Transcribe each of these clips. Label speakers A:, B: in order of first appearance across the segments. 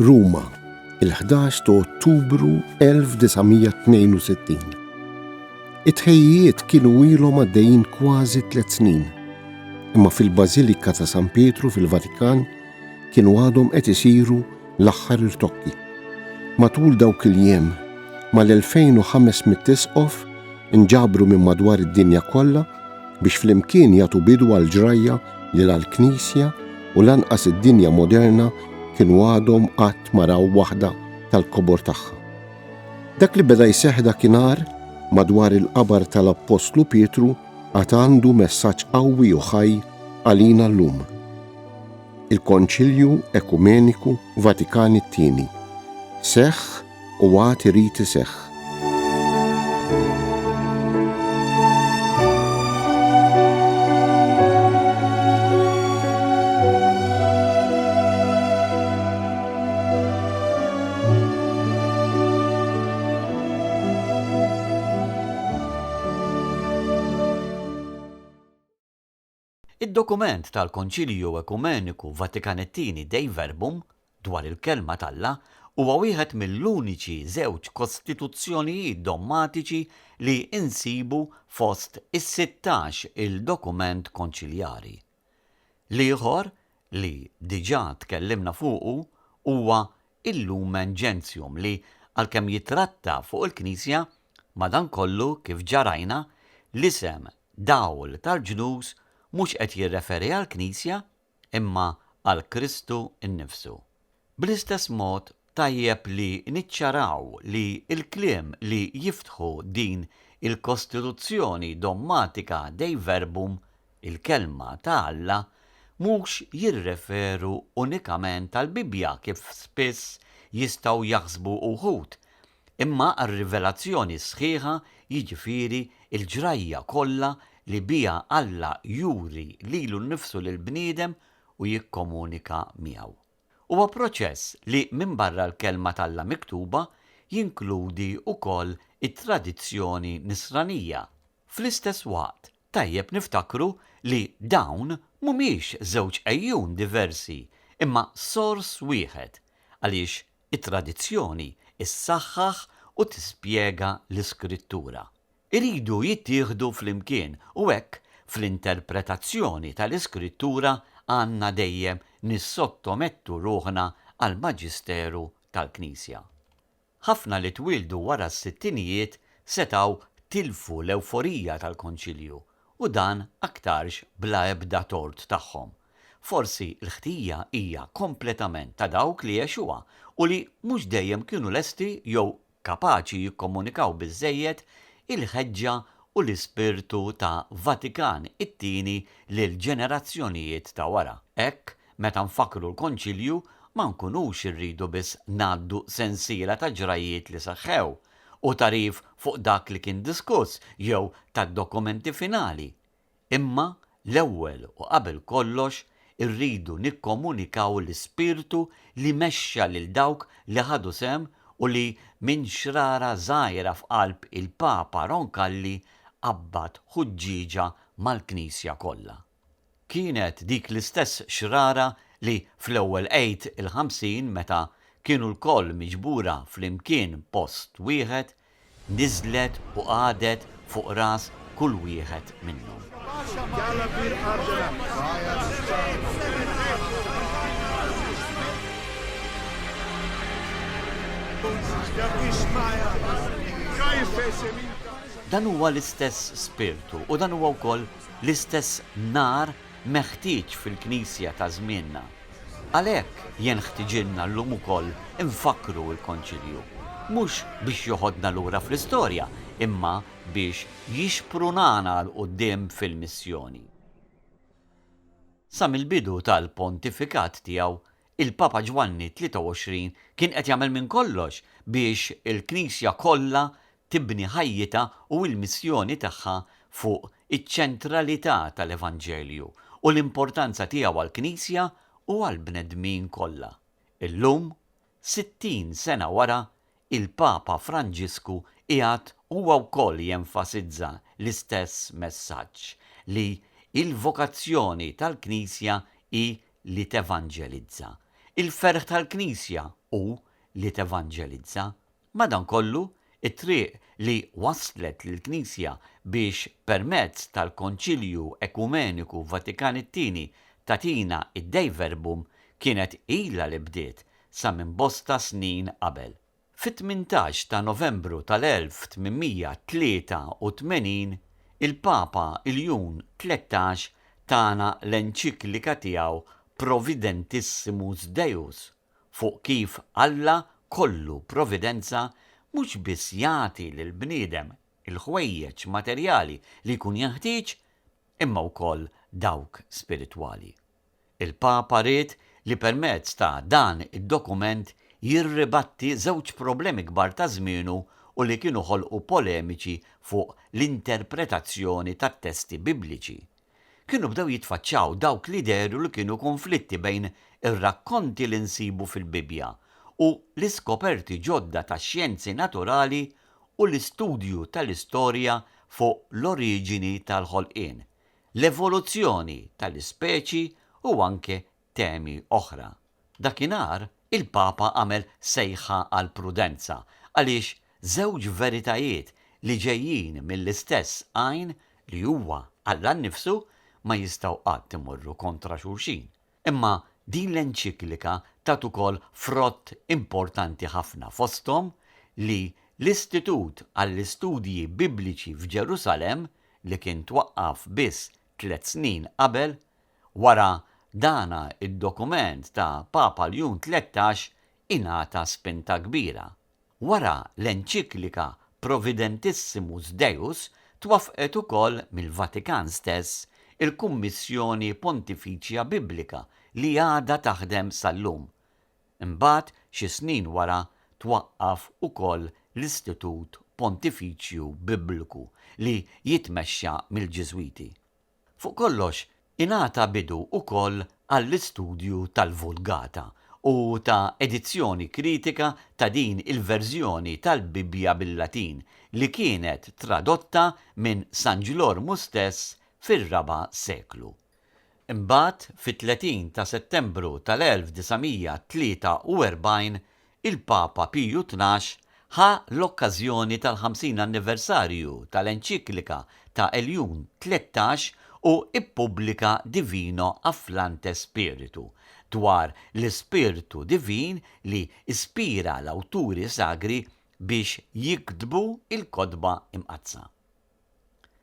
A: Ruma, il-11 ta' Ottubru 1962. It-tħejjiet kienu ilhom għaddejjin kważi 3 snin, imma fil-Bażilika ta' San Pietru fil-Vatikan kienu għadhom qed isiru l-aħħar irtokki. Matul dawk il-jiem mal-2500 tisqof inġabru minn madwar id-dinja kollha biex flimkien jagħtu bidu għall-ġrajja lil għall-Knisja u lanqas id-dinja moderna kienu għadhom qatt ma raw waħda tal-kobor tagħha. Dak li beda jseħħ dakinhar madwar il-qabar tal-Apostlu Pietru għad għandu messaġġ qawwi u ħaj għalina llum. Il-Konċilju Ekumeniku Vatikan II seħħ u għad irid iseħħ.
B: Id-dokument tal-Konċilju Ekumeniku Vatikan II Dei Verbum dwar il-kelma tal-Alla huwa wieħed mill-uniċi żewġ kostituzzjonijiet dommatiċi li insibu fost is-16 il-dokument konċiljari. L-ieħor li diġà tkellimna fuqu huwa il-Lumen Gentium li għalkemm jitratta fuq il-Knisja madankollu kif ġarajna l-isem dawl tal-ġnus mhux qed jirreferi għall-Knisja imma għal Kristu innifsu. Bl-istess mod tajjeb li niċċaraw li l-kliem li jiftħu din il-kostituzzjoni dommatika Dei Verbum, il-kelma ta' Alla, mhux jirreferu unikament għall-Bibja kif spiss jistgħu jaħsbu uħud, imma għar-rivelazzjoni sħiħa jiġifieri il-ġrajja kollha li bija Alla juri lilu nnifsu lill-bniedem u jikkomunika miegħu. Huwa proċess li minn barra l-kelma tal-Alla miktuba jinkludi wkoll it-tradizzjoni nisranija. Fl-istess waqt tajjeb niftakru li dawn mhumiex żewġ ejjun diversi imma sors wieħed għaliex it-tradizzjoni issaħħaħ u tispjega l-Iskrittura. Iridu jittieħdu flimkien u hekk fl-interpretazzjoni tal-Iskrittura għandna dejjem nissottomettu ruħna għal maġisteru tal-Knisja. Ħafna li twildu wara s-sittinijiet setgħu tilfu l-ewforija tal-Konċilju u dan aktarx bla ebda tort tagħhom. Forsi l-ħtija hija kompletament ta' dawk li jexuha u li mhux dejjem kienu lesti jew kapaċi jikkomunikaw biżżejjed il-ħeġġa u l-ispirtu ta' Vatikan it-tieni lil ġenerazzjonijiet ta' wara. Hekk, meta nfakru l-Konċilju ma nkunux irridu biss ngħaddu sensiela ta' ġrajiet li seħħew u tarif fuq dak li kien diskuss jew tad-dokumenti finali. Imma l-ewwel u qabel kollox irridu nikkomunikaw l-ispirtu li mexxa lil dawk li ħadu sem u li minn xrara żgħira f'qalb il-Papa Roncalli qabbad ħuġġiġa mal-Knisja kollha. Kienet dik l-istess xrara li fl-ewwel għejd il-50 meta kienu l-koll miġbura flimkien post wieħed niżlet u qadet fuq ras kull wieħed minnhom. Dan huwa l-istess spirtu u dan huwa wkoll l-istess nar meħtieġ fil-Knisja ta' żmienna. Għalhekk jien ħtiġilna llum ukoll infakru l-Konċilju, mhux biex joħodna lura fl-istorja, imma biex jixprunana l quddiem fil-missjoni. Sa mill-bidu tal-pontifikat tiegħu il-Papa Ġwanni 23 kien qed jagħmel minn kollox biex il-Knisja kollha tibni ħajjita u l-missjoni tagħha fuq iċ-ċentralità tal-Evanġelju u l-importanza tiegħu għall-Knisja u għall-bnedmin kollha. Illum, 60 sena wara, il-Papa Franġisku qiegħed huwa wkoll jenfasizza l-istess messaġġ li il-vokazzjoni tal-Knisja hi li tevanġelizza. Il-ferħ tal-Knisja u li tevanġelizza. Madankollu, it-triq li waslet lill-Knisja biex permezz tal-Konċilju Ekumeniku Vatikan II tatina id-Dei Verbum kienet ilha li bdiet sa minn bosta snin qabel. Fit-18 ta' Novembru tal-1883 il-Papa Il-Jun 13 tana l-enċiklika tiegħu Providentissimus Deus fuq kif Alla kollu providenza mhux biss jagħti lill-bniedem il-ħwejjeġ materjali li jkun jeħtieġ imma wkoll dawk spiritwali. Il-Papa ried li permezz ta' dan id-dokument jirribatti żewġ problemi kbar ta' żmienu u li kienu ħolqu polemiċi fuq l-interpretazzjoni tat-testi bibliċi. Kienu bdew jitfaċċaw dawk li deru li kienu konflitti bejn ir-rakkonti li nsibu fil-Bibja u l-iskoperti ġodda ta' xjenzi naturali u l-istudju tal-istorja fuq l-oriġini tal-ħolqien, l-evoluzzjoni tal-ispeċi u anke temi oħra. Dakinhar il-Papa għamel sejħa għal prudenza għaliex żewġ veritajiet li ġejjin mill-istess għajn li huwa Alla nnifsu ma jistgħu qatt imorru kontra xulxin. Imma din l-enċiklika tat ukoll frott importanti ħafna fosthom li l-Istitut għall-Istudji Bibliċi f'Ġerusalemm li kien twaqqaf biss 3 snin qabel, wara dana id-dokument ta' Papa Ljun 13 ingħata spinta kbira. Wara l-enċiklika Providentissimus Deus twaffqet ukoll mill-Vatikan stess il-Kummissjoni Pontifiċja Biblika li għadha taħdem sal-lum. Imbagħad xi snin wara twaqqaf ukoll l-Istitut Pontifiċju Bibliku li jitmexxa mill-Ġiżwiti. Fuq kollox, ingħata bidu ukoll għall-istudju tal-Vulgata u ta' edizzjoni kritika ta' din il-verżjoni tal-Bibja bil-Latin li kienet tradotta minn San Ġilormu stess fir-4 seklu. Imbagħad fit-30 ta' Settembru tal-1943 il-Papa Piju XII ħa l-okkażjoni tal-50 anniversarju tal-enċiklika ta' Eljun 13 u ippubblika Divino Afflante Spiritu dwar l-Ispirtu Divin li ispira l-awturi sagri biex jiktbu il-kodba imqazza.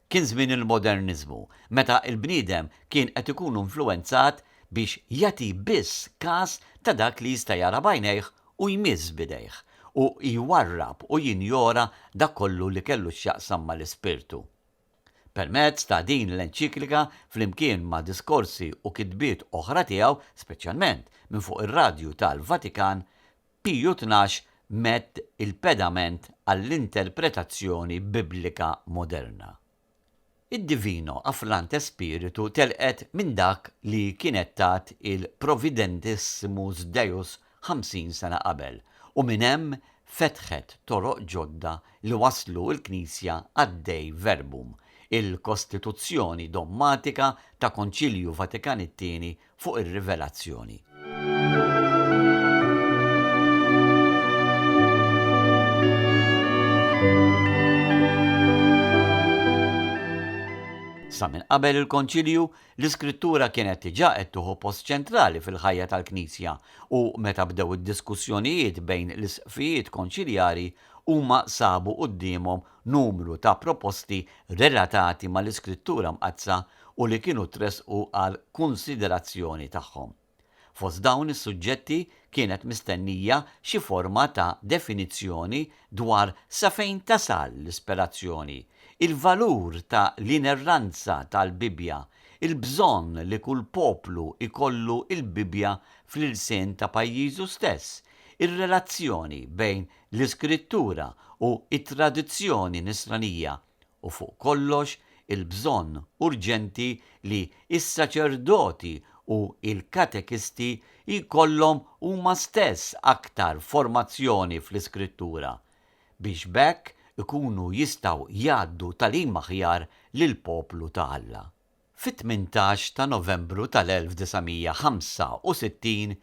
B: Kien żmien il-modernizmu, meta il-bniedem kien qed ikun influenzat biex jagħti biss każ ta' dak li jista' jara b'għajnejh u jmiss bidejh u jwarrab u jinjora dak kollu li kellu x'jaqsam mal-Ispirtu. Permezz ta' din l-enċiklika flimkien ma' diskorsi u kitbiet oħra tiegħu, speċjalment minn fuq ir-radju tal-Vatikan, Piju XII mett il-pedament għall-interpretazzjoni biblika moderna. Id-Divino Afflante Spiritu telqet minn dak li kienet tat il-Providentissimus Deus 50 sena qabel u minn hemm fetħet toroq ġodda li waslu l-Knisja għad-Dei Verbum, il-Kostituzzjoni Dogmatika ta' Konċilju Vatikan II fuq ir-Rivelazzjoni. Sa minn qabel il-Konċilju, l-Iskrittura kienet diġà qed tieħu post ċentrali fil-ħajja tal-Knisja u meta bdew id-diskussjonijiet bejn l-isqfijiet konċiljari huma sabu qudiemhom numru ta' proposti relatati mal-Iskrittura mqazza u li kienu tresqu għal kunsiderazzjoni tagħhom. Fost dawn is-suġġetti kienet mistennija xi forma ta' definizzjoni dwar sa fejn tasal l-ispirazzjoni, il-valur ta' l-inerranza tal-Bibja, il-bżonn li kull poplu ikollu il-Bibja fl-ilsien ta' pajjiżu stess, ir-relazzjoni bejn l-Iskrittura u it-tradizzjoni nisranija u fuq kollox il-bżonn urġenti li is-saċerdoti u il-katekisti jkollhom huma stess aktar formazzjoni fl-Iskrittura biex bekk ikunu jistgħu jgħaddu tagħlim aħjar lill-poplu ta' Alla. Fit-18 ta' Novembru tal-1965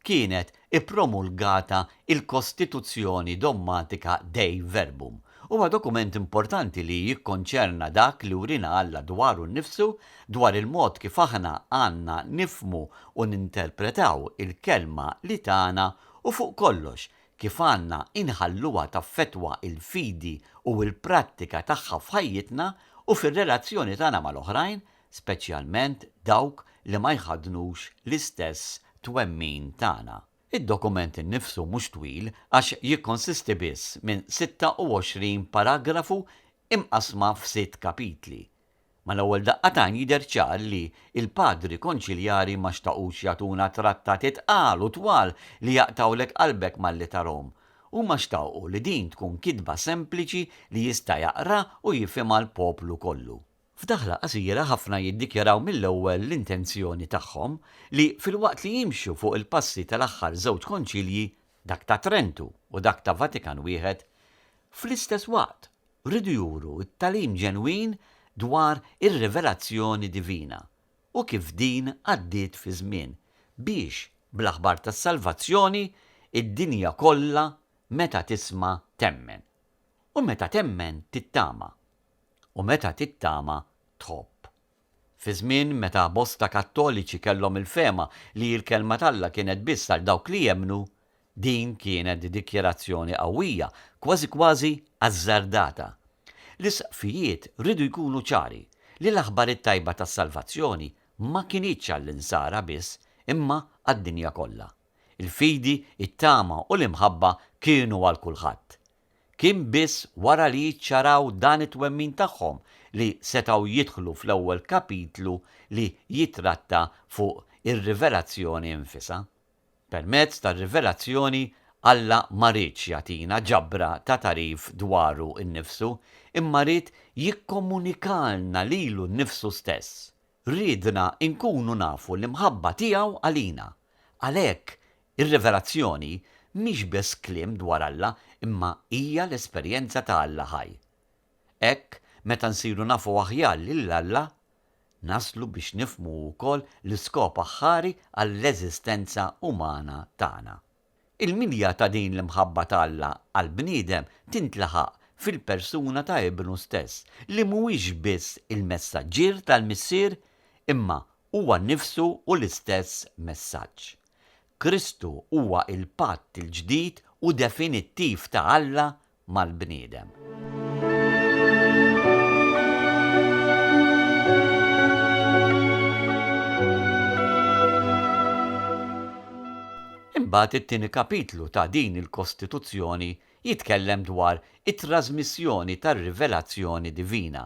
B: kienet ippromulgata il-Kostituzzjoni Dogmatika Dei Verbum. Huwa dokument importanti li jikkonċerna dak li urina Alla dwaru nnifsu, dwar il-mod kif aħna għandna nifmu u ninterpretaw il-kelma li tagħna u fuq kollox kif għandna inħalluha taffettwa il-fidi u l-prattika tagħha f'ħajjitna u fir-relazzjoni tagħna mal-oħrajn, speċjalment dawk li ma jħadnux l-istess twemmin tagħna. Id-dokument innifsu mhux twil għax jikkonsisti biss minn 26 paragrafu imqasma f'6 kapitli. Mal-ewwel daqqatajn jidher ċar li il-padri konċiljari ma xtaqux jagħtuna trattati tqal u twal li jaqtawlek qalbek malli tarhom. Huma xtaqu li din tkun kitba sempliċi li jista' jaqra u jifhimha l-poplu kollu. F'daħla qasira ħafna jiddikjaraw mill-ewwel l-intenzjoni tagħhom li filwaqt li jimxu fuq il-passi tal-aħħar żewġ konċilji, dak ta' Trentu u dak ta' Vatikan Wieħed, fl-istess waqt ridu juru t-tagħlim ġenwin dwar ir-rivelazzjoni divina u kif din għaddiet fi żmien biex bl-aħbar tas-salvazzjoni id-dinja kollha meta tisma' temmen. U meta temmen tittama. U meta tittama tħobb. Fi żmien meta bosta Kattoliċi kellhom il-fema li l-kelma talla kienet biss għal dawk li jemnu, din kienet dikjerazzjoni qawwija, kważi azzardata. L-isqfijiet ridu jkunu ċari li l-aħbar it-tajba tas-salvazzjoni ma kienitx għall-insara biss imma għad-dinja kollha. Il-fidi, it-tama u l-imħabba kienu għal kulħadd. Kien biss wara li jiċċaraw dan it-twemmin tagħhom li setgħu jidħlu fl-ewwel kapitlu li jitratta fuq ir-rivelazzjoni infisa. Permezz tar-rivelazzjoni Alla ma rridx jagħtina ġabra ta' tarif dwaru nnifsu, imma rid jikkomunikalna lilu nnifsu stess. Ridna nkunu nafu l-imħabba tiegħu għalina. Għalhekk ir-rivelazzjoni mhix biss kliem dwar Alla imma hija l-esperjenza ta' Alla ħaj. Hekk meta nsiru nafu aħjar lil Alla, naslu biex nifhmu wkoll l-iskop aħħari għall-eżistenza umana tagħna. Il-milja ta' din l-imħabba ta' Alla għall-bniedem tintlaħaq fil-persuna ta' Ibnu stess li mhuwiex biss il-messaġġier tal-missier imma huwa nnifsu u l-istess messaġġ. Kristu huwa il-patt il-ġdid u definittiv ta' Alla mal-bniedem. Imbagħad it-tieni kapitlu ta' din il-Kostituzzjoni jitkellem dwar it-trasmissjoni tar-rivelazzjoni divina.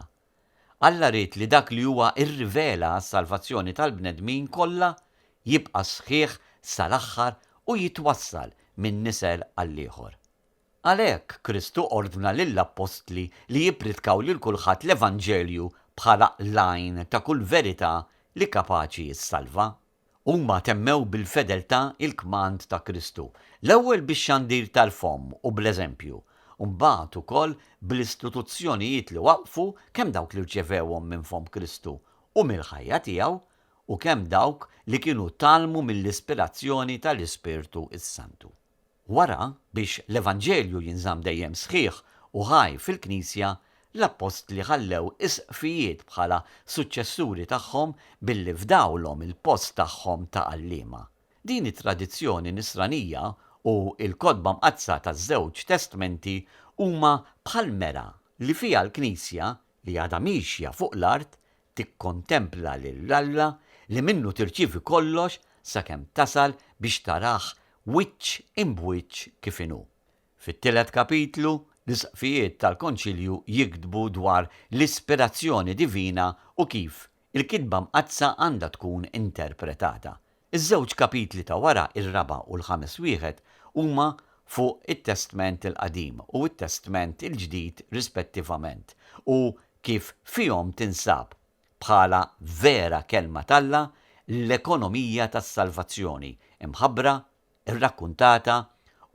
B: Alla rid li dak li huwa rrivela għas-salvazzjoni tal-bnedmin kollha jibqa' sħiħ sal-aħħar u jitwassal minn nisel għall-ieħor. Għalhekk Kristu ordna lill-Apostli li jippritkaw lil kulħadd l-Evanġelju bħala lajn ta' kull verità li kapaċi jissalva. Huma temmew bil-fedeltà il-kmand ta' Kristu, l-ewwel bix-xandir tal-fomm u bl-eżempju, u mbagħad ukoll bl-istituzzjonijiet li waqfu kemm dawk li rċevewhom minn fomm Kristu u mill-ħajja tiegħu u kemm dawk li kienu talmu mill-ispirazzjoni tal-Ispirtu s-Santu. Wara biex l-Evanġelju jinżamm dejjem sħiħ u ħaj fil-Knisja, l-Apostli ħallew isqfijiet bħala suċċessuri tagħhom billi fdawlhom il-post tagħhom ta' għalliema. Din it-tradizzjoni nisranija u l-kotba mqazza taż-żewġ testamenti huma bħal mera li fiha l-Knisja li għadha mixja fuq l-art tikkontempla lil Alla li minnu tirċievi kollox sakemm tasal biex taraħ wiċċ imb'wiċċ kif inhu. Fit-tielet kapitlu l-isqfijiet tal-Konċilju jikdbu dwar l-ispirazzjoni divina u kif il-kitba mqazza għandha tkun interpretata. Iż-żewġ kapitli ta' wara ir-raba' u l-ħames wieħed huma fuq it-Testament il-Qadim u t-Testament il-Ġdid rispettivament u kif fihom tinsab bħala vera kelma talla l-ekonomija tas-salvazzjoni imħabbra, irrakkuntata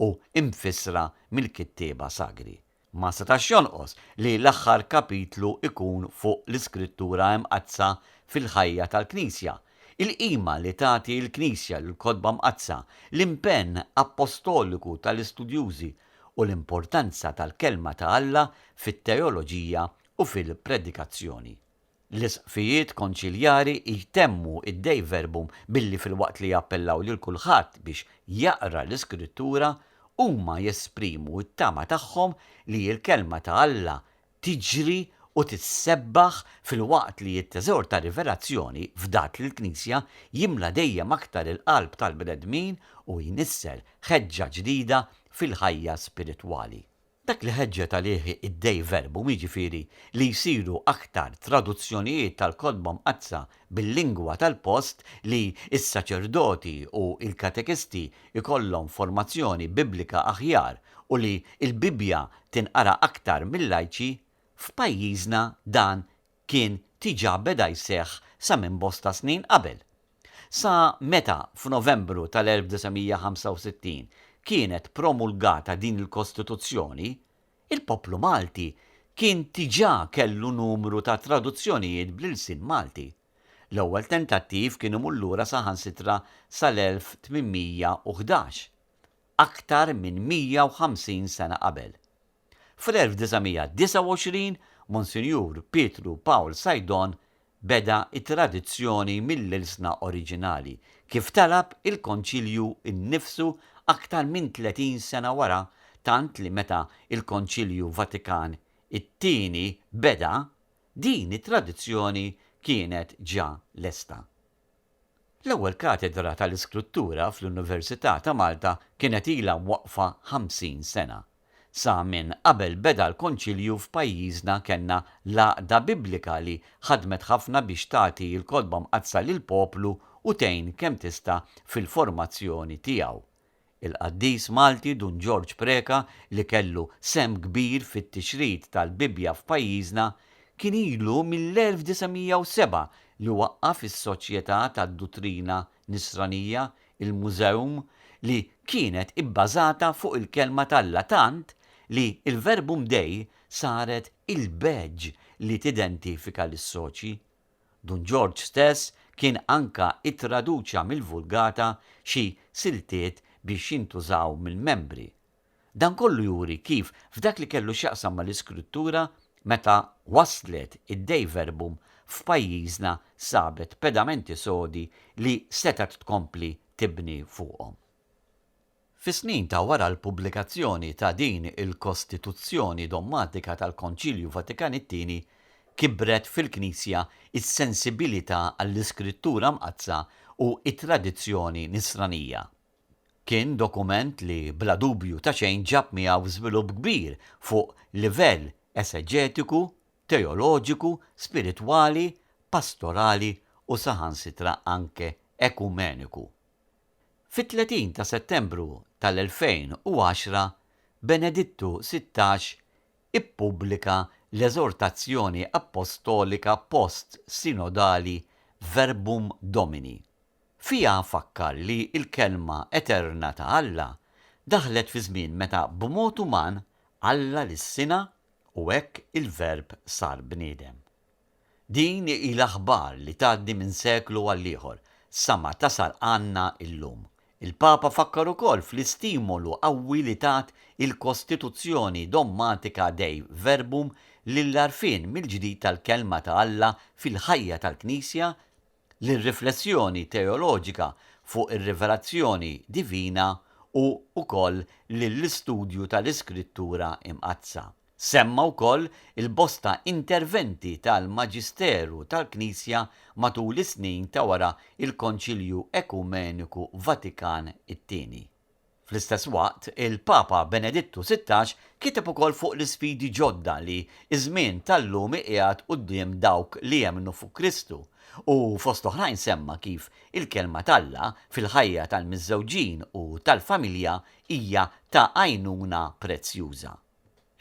B: u imfissra mill-kittieba sagri. Ma setax jonqos li l-aħħar kapitlu ikun fuq l-iskrittura imqazza fil-ħajja tal-Knisja, il-qima li tagħti l-Knisja l-Kodba Mqazza, l-impenn apostoliku tal-istudjużi u l-importanza tal-kelma ta' Alla fit-teoloġija u fil-predikazzjoni. L-isqfijiet konċiljari jtemmu id-Dei Verbum billi fil-waqt li jappellaw lil kulħadd biex jaqra l-Iskrittura huma jesprimu t-tama tagħhom li l-kelma ta' Alla tiġri u tissebbaħ fil-waqt li t-teżor ta' rivelazzjoni f'dak li l-Knisja jimla dejjem aktar il-qalb tal-bnedmin u jnissel ħeġġa ġdida fil-ħajja spiritwali. Dak li ħeġġet għalih id-Dei Verbum jiġifieri li jsiru aktar traduzzjonijiet tal-Kodba Mqazza bil-lingwa tal-post li s-saċerdoti u l-katekisti ikollhom formazzjoni biblika aħjar u li l-Bibja tinqara aktar mill-lajċi, f'pajjiżna dan kien tiġà beda jseħħ sa minn bosta snin qabel. Sa meta f'Novembru tal-1965 kienet promulgata din il-Kostituzzjoni, il-poplu Malti kien diġà kellu numru ta' traduzzjonijiet bl-ilsien Malti. L-ewwel tentattiv kien imur lura saħansitra sal-1811, aktar minn 150 sena qabel. Fl-1929 Monsinjur Pietru Paul Sajdon beda it-tradizzjoni mill-ilsna oriġinali kif talab il-Konċilju innifsu aktar minn 30 sena wara, tant li meta il-Konċilju Vatikan it-tieni beda, din it-tradizzjoni kienet ġa lesta. L-ewwel katedra tal-iskrittura fl-Università ta' Malta kienet ilha waqfa 50 sena. Sa minn qabel beda l-Konċilju f'pajjiżna kellna l-għaqda Biblika li ħadmet ħafna biex tagħti l-Kodba Mqazza lill-poplu u tgħin kemm tista' fil-formazzjoni tiegħu. Il-Qaddis Malti Dun George Preka li kellu sem kbir fit-tixrid tal-Bibja f'pajjiżna kien ilu mill-1907 li waqqaf is-Soċjetà tad-Duttrina Nisranija, il-Mużewm, li kienet ibbażata fuq il-kelma tal-Alla tant li il-Verbum Dei saret il-badge li tidentifika lis-soċi. Dun George stess kien anka ittraduċa mill-Vulgata xi siltiet biex jintużaw mill-membri. Dan kollu juri kif f'dak li kellu x'jaqsam mal-iskrittura meta waslet id-Dei Verbum f'pajjiżna sabet pedamenti sodi li setat tkompli tibni fuqhom. Fis-snin ta' wara l-pubblikazzjoni ta' din il-Kostituzzjoni dogmatika tal-Konċilju Vatikan it-tieni kibret fil-Knisja is-sensibilità għall-iskrittura mqazza u it-tradizzjoni nisranija. Kien dokument li bla dubju ta' xejn ġab miegħu żvilupp kbir fuq livell eseġetiku, teoloġiku, spiritwali, pastorali u saħansitra anke ekumeniku. Fit-30 ta' Settembru tal-2010 Benedittu XVI ippubblika l-eżortazzjoni apostolika post-sinodali Verbum Domini. Fija fakkar li il-kelma eterna ta' Alla daħlet fi żmien meta b'mod uman Alla lis-sina u hekk il-verb sar bniedem. Din il-aħbar li tgħaddi minn seklu għal ieħor sa ma tasal għandna illum. Il-Papa fakkar ukoll fl-istimolu qawwi li tat il-Kostituzzjoni dogmatika Dei Verbum lill-għarfien mill-ġdid tal-kelma ta' Alla fil-ħajja tal-Knisja, l-riflessjoni teoloġika fuq ir-rivelazzjoni divina u wkoll lill-istudju tal-Iskrittura imqazza. Semma wkoll il-bosta interventi tal-Maġisteru tal-Knisja matul is-snin ta' wara il-Konċilju Ekumeniku Vatikan it-tieni. Fl-istess waqt, il-Papa Benedittu XVI kiteb ukoll fuq l-isfidi ġodda li iż-żmien tal-lum qiegħed quddiem dawk li jemmnu fuq Kristu u fost oħrajn semma kif il-kelma tal-Alla fil-ħajja tal-miżżewġin u tal-familja hija ta' għajnuna prezzjuża.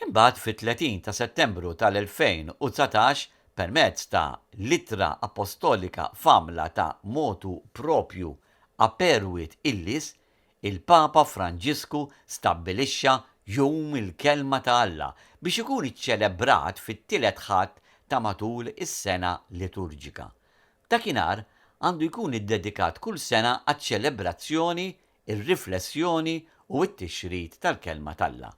B: Imbagħad fit-30 ta' Settembru tal-2019 permezz ta' littra apostolika famla ta' motu propju Aperuit Illis, il-Papa Franġisku stabbilixxa jum il-kelma ta' Alla biex ikun iċċelebrat fit-tielet ħadd ta' matul is-sena liturġika. Dakinhar għandu jkun iddedikat kull sena għaċ-ċelebrazzjoni, ir-riflessjoni u t-tixrid tal-kelma tal-Alla.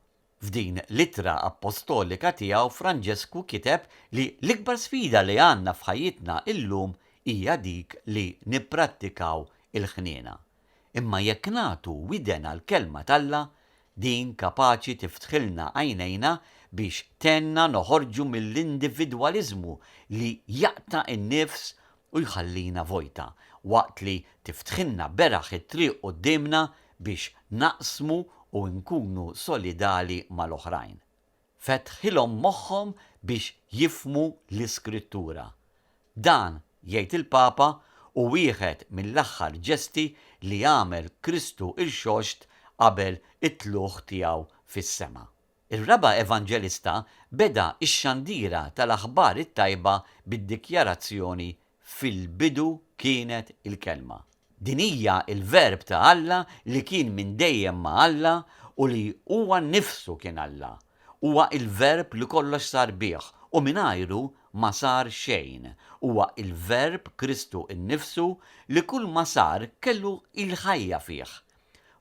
B: F'din l-ittra apostolika tiegħu Franġesku kiteb li l-ikbar sfida li għandna f'ħajjitna illum hija dik li nipprattikaw il-ħniena. Imma jekk nagħtu widena l-kelma tal-Alla, din kapaċi tiftħilna għajnejna biex tenna noħorġu mill-individwaliżmu li jaqta' in-nifs u jħallina vojta, waqt li tiftħilna beraħ it-triq qudiemna biex naqsmu u nkunu solidali mal-oħrajn. Fetħilhom moħħhom biex jifmu l-Iskrittura. Dan, jgħid il-Papa, u wieħed mill-aħħar ġesti li għamel Kristu il-Xoxt qabel it-tluħ tiegħu fis-sema. Ir-raba' evanġelista beda ix-xandira tal-aħbar it-tajba bid-dikjarazzjoni fil-bidu kienet il-kelma. Din hija il-verb ta' Alla li kien minn dejjem ma' Alla u li huwa nnifsu kien Alla. Huwa il-verb li kollox sar bih u mingħajru ma sar xejn. Huwa il-verb Kristu innifsu li kull ma sar kellu il-ħajja fih.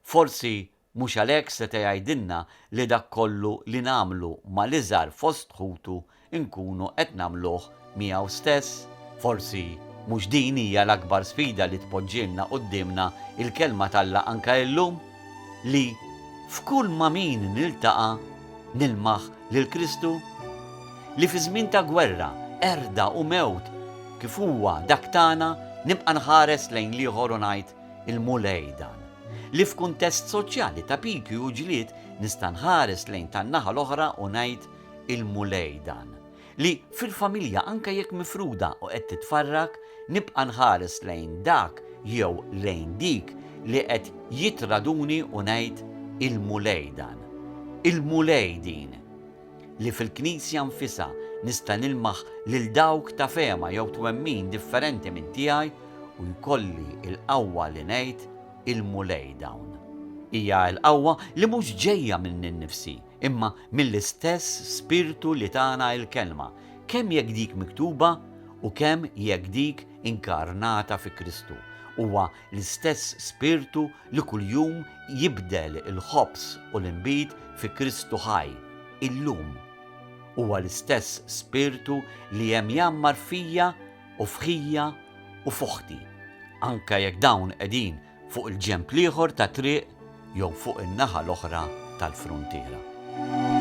B: Forsi mhux għalhekk seta' jgħidilna li dak kollu li nagħmlu mal-iżgħar fost ħutu nkunu qed nagħmluh miegħu stess. Forsi mhux din hija l-akbar sfida li tpoġġilna qudiemna il-kelma tal-Alla anke llum li f'kull ma' min niltaqa' nilmah lil Kristu li fi żmien ta' gwerra, erda u mewt kif huwa dak tagħna nibqa' nħares lejn ieħor u ngħid il-mulej dan. Li f'kuntest soċjali ta' piki u ġlied nista' nħares lejn tan-naħa l-oħra u ngħid il-mulej dan. Li fil-familja anke jekk mifruda u qed titfarrak nibqa' nħares lejn dak jew lejn dik li qed jitraduni u ngħid il-mulej dan. Il-mulej din. Li fil-Knisja nfisha nista' nilmah lil dawk ta' fema jew twemmin differenti minn tiegħi u jkolli l-qawwa li ngħid il-mulej dawn. Hija l-qawwa li mhux ġejja minn innifsi, imma mill-istess spiritu li tagħna l-kelma, kemm jekk dik miktuba u kemm jekk dik inkarnata fi Kristu. Huwa l-istess spiritu li kuljum jibdel il-ħobs u l-inbit fi Kristu ħaj, illum. Huwa l-istess spiritu li hemm jammar fija u fħija u f'oħħti, anke jekk dawn qegħdin fuq il-ġenb ieħor ta' triq jew fuq in-naħa l-oħra tal-fruntiera.